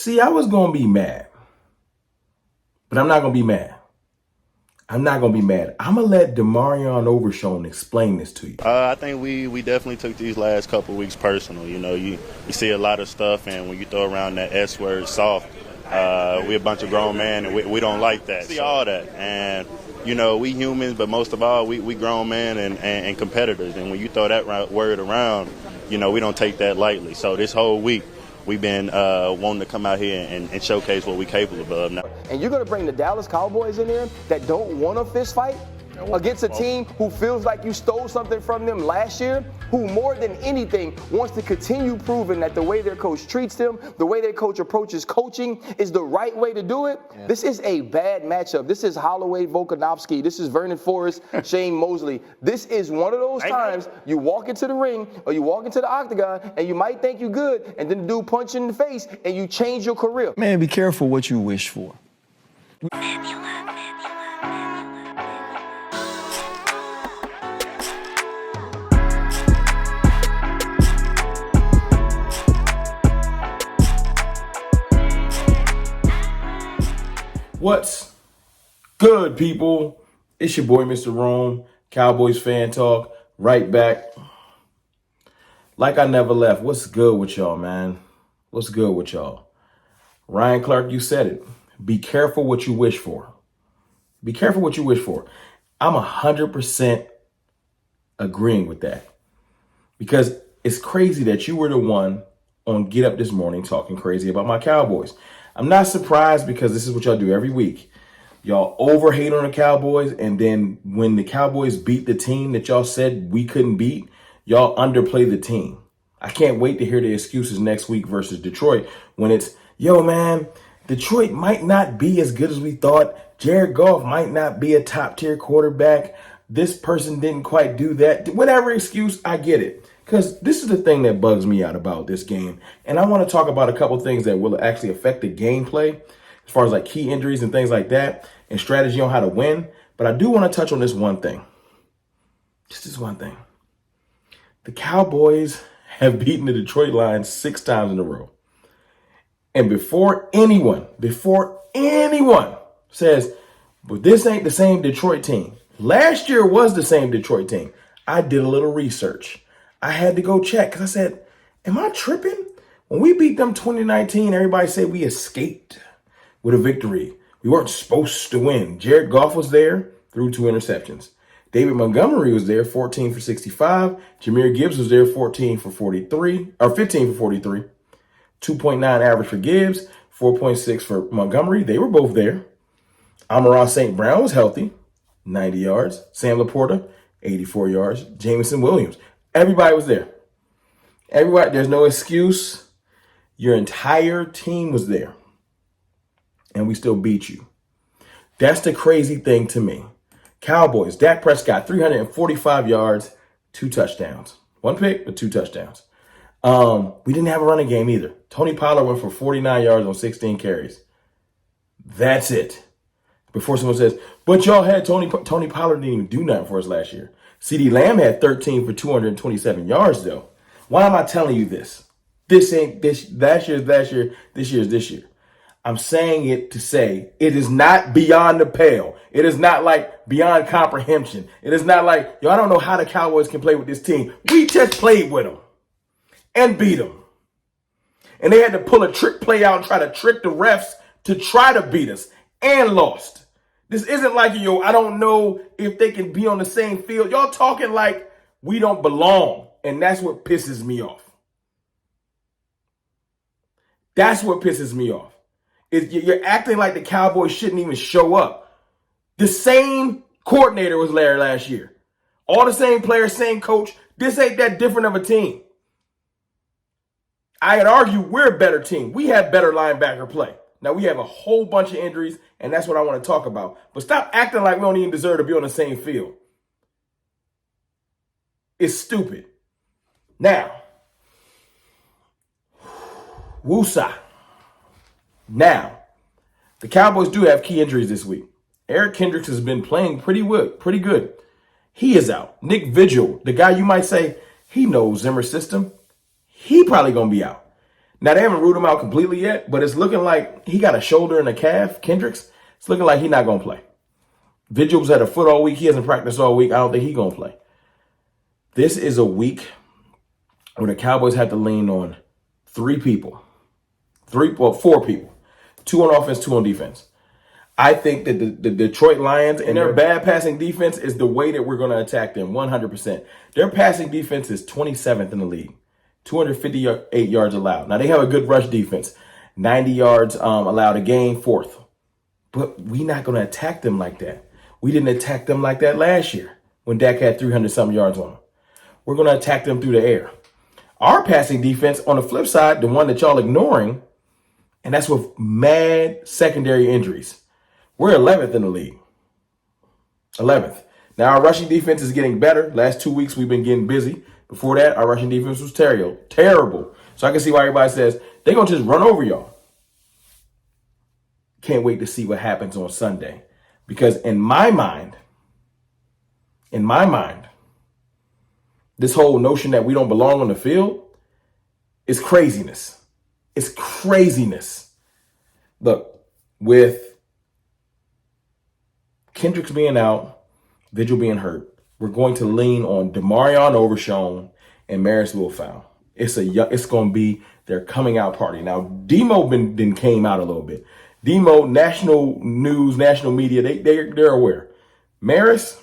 See, I was going to be mad, but I'm not going to be mad. I'm not going to be mad. I'm going to let Demarion Overshown explain this to you. I think we definitely took these last couple of weeks personal. You know, you see a lot of stuff, and when you throw around that S word, soft, we a bunch of grown men, and we don't like that. See all that. And, you know, we humans, but most of all, we grown men and competitors. And when you throw that word around, you know, we don't take that lightly. So this whole week, we've been wanting to come out here and showcase what we're capable of now. And you're going to bring the Dallas Cowboys in there that don't want a fist fight against a team who feels like you stole something from them last year, who more than anything wants to continue proving that the way their coach treats them, the way their coach approaches coaching is the right way to do it. Yeah. This is a bad matchup. This is Holloway Volkanovski. This is Vernon Forrest, Shane Mosley. This is one of those times you walk into the ring or you walk into the octagon and you might think you're good, and then the dude punch you in the face and you change your career. Man, be careful what you wish for. What's good, people? It's your boy, Mr. Rome, Cowboys Fan Talk, right back. Like I never left. What's good with y'all, man? What's good with y'all? Ryan Clark, you said it. Be careful what you wish for. Be careful what you wish for. I'm 100% agreeing with that. Because it's crazy that you were the one on Get Up this morning talking crazy about my Cowboys. I'm not surprised because this is what y'all do every week. Y'all overhate on the Cowboys, and then when the Cowboys beat the team that y'all said we couldn't beat, y'all underplay the team. I can't wait to hear the excuses next week versus Detroit when it's, yo, man, Detroit might not be as good as we thought. Jared Goff might not be a top-tier quarterback. This person didn't quite do that. Whatever excuse, I get it. Because this is the thing that bugs me out about this game. And I want to talk about a couple things that will actually affect the gameplay as far as like key injuries and things like that and strategy on how to win. But I do want to touch on this one thing. Just this one thing. The Cowboys have beaten the Detroit Lions 6 times in a row. And before anyone says, but this ain't the same Detroit team. Last year was the same Detroit team. I did a little research. I had to go check because I said, am I tripping? When we beat them 2019, everybody said we escaped with a victory. We weren't supposed to win. Jared Goff was there, threw 2 interceptions. David Montgomery was there, 14 for 65. Jahmyr Gibbs was there, 15 for 43. 2.9 average for Gibbs, 4.6 for Montgomery. They were both there. Amon-Ra St. Brown was healthy, 90 yards. Sam Laporta, 84 yards. Jameson Williams. Everybody was there. Everybody, there's no excuse. Your entire team was there. And we still beat you. That's the crazy thing to me. Cowboys, Dak Prescott, 345 yards, 2 touchdowns. 1 pick, but 2 touchdowns. We didn't have a running game either. Tony Pollard went for 49 yards on 16 carries. That's it. Before someone says, but y'all had Tony Pollard didn't even do nothing for us last year. CeeDee Lamb had 13 for 227 yards, though. Why am I telling you this? This ain't this. Last year's last year. This year's this year. I'm saying it to say it is not beyond the pale. It is not like beyond comprehension. It is not like, yo, I don't know how the Cowboys can play with this team. We just played with them and beat them. And they had to pull a trick play out and try to trick the refs to try to beat us and lost. This isn't like, yo, I don't know if they can be on the same field. Y'all talking like we don't belong. And that's what pisses me off. That's what pisses me off. You're acting like the Cowboys shouldn't even show up. The same coordinator was there last year. All the same players, same coach. This ain't that different of a team. I had argued we're a better team. We have better linebacker play. Now, we have a whole bunch of injuries, and that's what I want to talk about. But stop acting like we don't even deserve to be on the same field. It's stupid. Now, woosah. Now, the Cowboys do have key injuries this week. Eric Kendricks has been playing pretty good. He is out. Nick Vigil, the guy you might say, he knows Zimmer's system. He probably going to be out. Now, they haven't ruled him out completely yet, but it's looking like he got a shoulder and a calf, Kendricks. It's looking like he's not going to play. Vigil was at a foot all week. He hasn't practiced all week. I don't think he's going to play. This is a week where the Cowboys have to lean on four people. 2 on offense, 2 on defense. I think that the Detroit Lions and their bad passing defense is the way that we're going to attack them 100%. Their passing defense is 27th in the league, 258 yards allowed. Now, they have a good rush defense, 90 yards allowed a game, 4th. But we're not going to attack them like that. We didn't attack them like that last year when Dak had 300-something yards on him. We're going to attack them through the air. Our passing defense, on the flip side, the one that y'all ignoring, and that's with mad secondary injuries. We're 11th in the league. 11th. Now, our rushing defense is getting better. Last 2 weeks, we've been getting busy. Before that, our rushing defense was terrible. So I can see why everybody says they're going to just run over y'all. Can't wait to see what happens on Sunday. Because in my mind, this whole notion that we don't belong on the field is craziness. It's craziness. Look, with Kendricks being out, Vigil being hurt, we're going to lean on Demarion Overshown and Maris Littlefowl. It's going to be their coming out party. Now, Demo then came out a little bit. Demo, national news, national media, they're aware. Maris,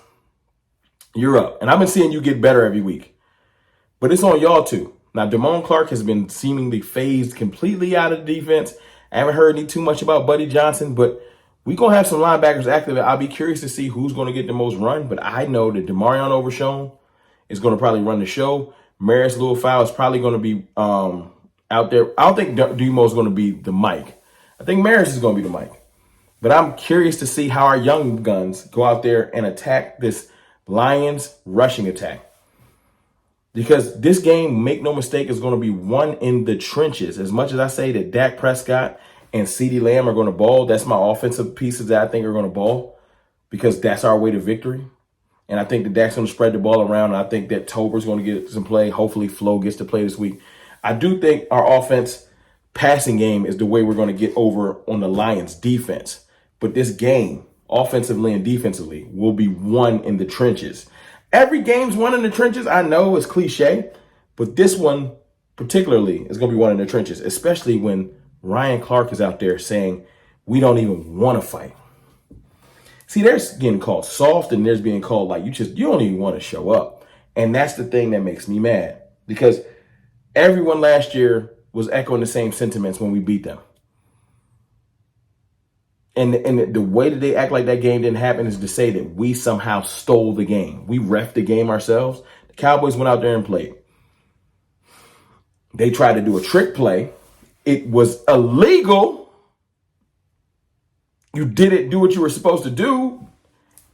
you're up. And I've been seeing you get better every week. But it's on y'all too. Now, Damone Clark has been seemingly phased completely out of the defense. I haven't heard too much about Buddy Johnson, but we're going to have some linebackers active. I'll be curious to see who's going to get the most run, but I know that Demarion Overshown is going to probably run the show. Maris Littlefowl is probably going to be out there. I don't think Demo is going to be the mic. I think Maris is going to be the mic. But I'm curious to see how our young guns go out there and attack this Lions rushing attack. Because this game, make no mistake, is going to be won in the trenches. As much as I say that Dak Prescott and CeeDee Lamb are going to ball, that's my offensive pieces that I think are going to ball, because that's our way to victory. And I think that Dak's going to spread the ball around. And I think that Tober's going to get some play. Hopefully Flo gets to play this week. I do think our offense passing game is the way we're going to get over on the Lions defense. But this game, offensively and defensively, will be won in the trenches. Every game's won in the trenches. I know it's cliche, but this one particularly is going to be won in the trenches, especially when Ryan Clark is out there saying we don't even want to fight. See, there's getting called soft and there's being called like you don't even want to show up. And that's the thing that makes me mad, because everyone last year was echoing the same sentiments when we beat them. And the way that they act like that game didn't happen is to say that we somehow stole the game. We reffed the game ourselves. The Cowboys went out there and played. They tried to do a trick play. It was illegal. You didn't do what you were supposed to do.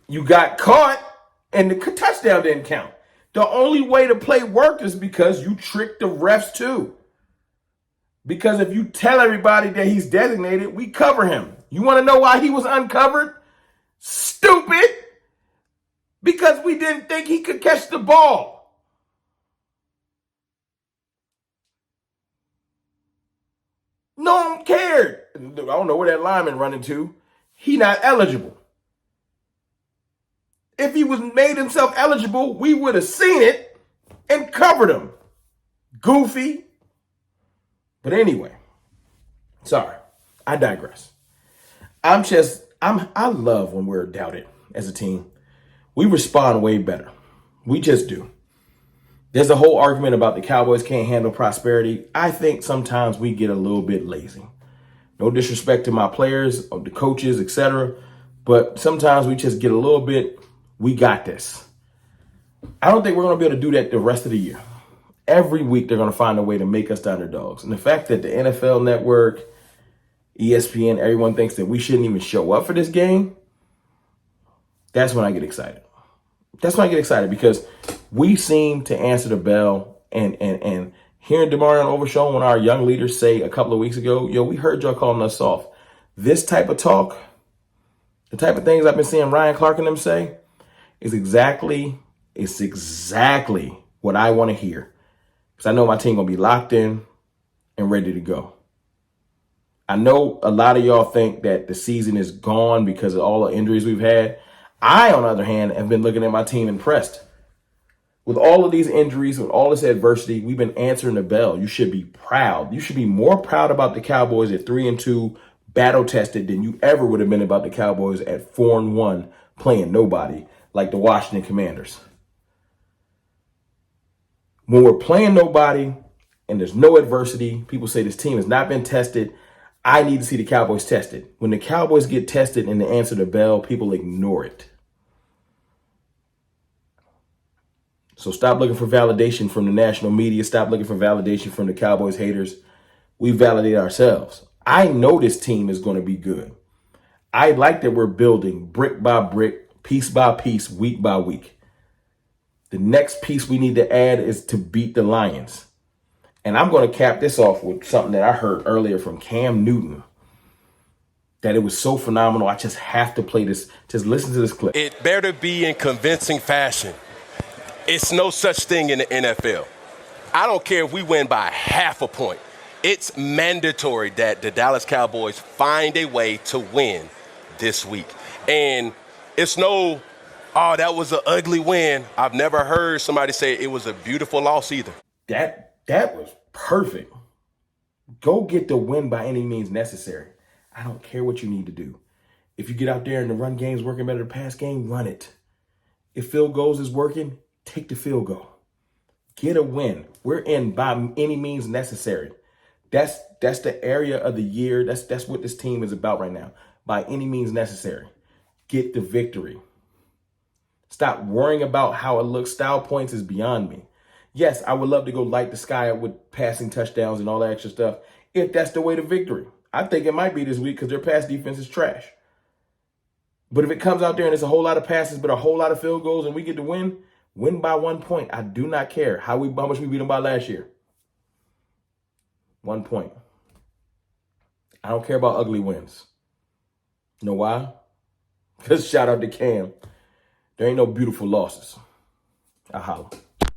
You got caught, and the touchdown didn't count. The only way the play worked is because you tricked the refs too. Because if you tell everybody that he's designated, we cover him. You want to know why he was uncovered? Stupid. Because we didn't think he could catch the ball. No one cared. I don't know where that lineman running to. He not eligible. If he was made himself eligible, we would have seen it and covered him. Goofy. But anyway, sorry, I digress. I love when we're doubted as a team. We respond way better. We just do. There's a whole argument about the Cowboys can't handle prosperity. I think sometimes we get a little bit lazy. No disrespect to my players, or the coaches, etc. But sometimes we just get a little bit, we got this. I don't think we're going to be able to do that the rest of the year. Every week they're going to find a way to make us the underdogs. And the fact that the NFL Network, ESPN, everyone thinks that we shouldn't even show up for this game, that's when I get excited. That's when I get excited, because we seem to answer the bell, and hearing Demarion Overshown, when our young leaders say a couple of weeks ago, we heard y'all calling us soft. This type of talk, the type of things I've been seeing Ryan Clark and them say, is exactly what I want to hear. Because I know my team going to be locked in. and ready to go. I know a lot of y'all think that the season is gone because of all the injuries we've had. I, on the other hand, have been looking at my team impressed. With all of these injuries, with all this adversity, we've been answering the bell. You should be proud. You should be more proud about the Cowboys at 3-2, battle tested, than you ever would have been about the Cowboys at 4-1, playing nobody like the Washington Commanders. When we're playing nobody and there's no adversity, people say this team has not been tested. I need to see the Cowboys tested. When the Cowboys get tested and they answer the bell, people ignore it. So stop looking for validation from the national media. Stop looking for validation from the Cowboys haters. We validate ourselves. I know this team is going to be good. I like that we're building brick by brick, piece by piece, week by week. The next piece we need to add is to beat the Lions. And I'm going to cap this off with something that I heard earlier from Cam Newton, that it was so phenomenal. I just have to play this. Just listen to this clip. It better be in convincing fashion. It's no such thing in the NFL. I don't care if we win by half a point. It's mandatory that the Dallas Cowboys find a way to win this week. And it's no, oh, that was an ugly win. I've never heard somebody say it was a beautiful loss either. That was perfect. Go get the win by any means necessary. I don't care what you need to do. If you get out there and the run game's working better than the pass game, run it. If field goals is working, take the field goal. Get a win. We're in by any means necessary. That's the area of the year. That's what this team is about right now. By any means necessary. Get the victory. Stop worrying about how it looks. Style points is beyond me. Yes, I would love to go light the sky up with passing touchdowns and all that extra stuff if that's the way to victory. I think it might be this week because their pass defense is trash. But if it comes out there and it's a whole lot of passes but a whole lot of field goals and we get to win by 1 point, I do not care how much we beat them by last year. 1 point. I don't care about ugly wins. You know why? Because shout out to Cam. There ain't no beautiful losses. I holla.